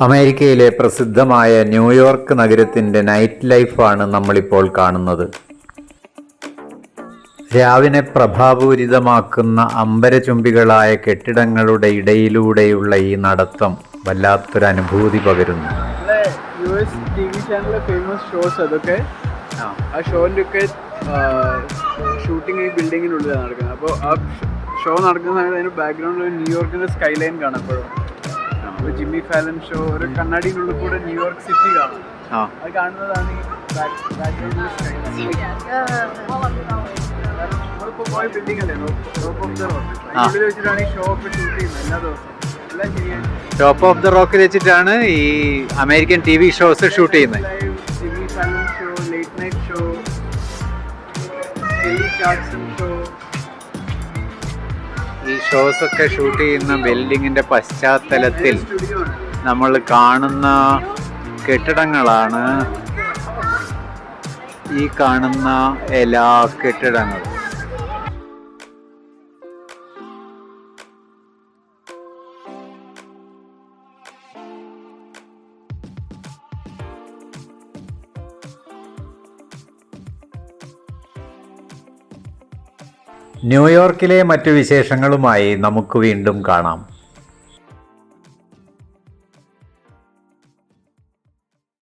അമേരിക്കയിലെ പ്രസിദ്ധമായ ന്യൂയോർക്ക് നഗരത്തിൻ്റെ നൈറ്റ് ലൈഫാണ് നമ്മളിപ്പോൾ കാണുന്നത്. രാവിനെ പ്രഭാപൂരിതമാക്കുന്ന അമ്പരചുംബികളായ കെട്ടിടങ്ങളുടെ ഇടയിലൂടെയുള്ള ഈ നടത്തം വല്ലാത്തൊരു അനുഭൂതി പകരുന്നു. US TV ചാനലിലെ ഫേമസ് ഷോസ് അതൊക്കെ ആ ഷോൻ്റെ ഒക്കെ ഷൂട്ടിംഗ് ഈ ബിൽഡിങ്ങിനുള്ളിലാണ് നടക്കുന്നത്. അപ്പോൾ ആ ഷോ നടക്കുന്ന സമയത്ത് അതിന് ബാക്ക്ഗ്രൗണ്ടിൽ ന്യൂയോർക്കിൻ്റെ സ്കൈ ലൈൻ കാണാം. എപ്പോഴും അപ്പോൾ ജിമ്മി ഫാലൻ ഷോ ഒരു കണ്ണാടിയിനുള്ളിൽ കൂടെ ന്യൂയോർക്ക് സിറ്റി കാണാം. അത് കാണുന്നതാണ് ഈ ബാക്ക്ഗ്രൗണ്ടിൽ സ്കൈ ലൈൻ. നമ്മളിപ്പോൾ പോയ ബിൽഡിംഗ് അല്ലേ ടോപ്പ് ഓഫ് ദ റോക്ക്, അതിനുള്ളിൽ വെച്ചിട്ടാണ് ഈ ഷോ ഒക്കെ ഷൂട്ട് ചെയ്യുന്നത് എല്ലാ ദിവസവും. ടോപ്പ് ഓഫ് ദ റോക്കിൽ വെച്ചിട്ടാണ് ഈ അമേരിക്കൻ TV ഷോസ് ഷൂട്ട് ചെയ്യുന്നത്. Jimmy Fallon show, late night show, ജെല്ലി ജാക്സൺ ഷോ. ഈ ഷോസ് ഒക്കെ ഷൂട്ട് ചെയ്യുന്ന ബിൽഡിങ്ങിന്റെ പശ്ചാത്തലത്തിൽ നമ്മൾ കാണുന്ന കെട്ടിടങ്ങളാണ് ഈ കാണുന്ന എല്ലാ കെട്ടിടങ്ങളും. ന്യൂയോർക്കിലെ മറ്റു വിശേഷങ്ങളുമായി നമുക്ക് വീണ്ടും കാണാം.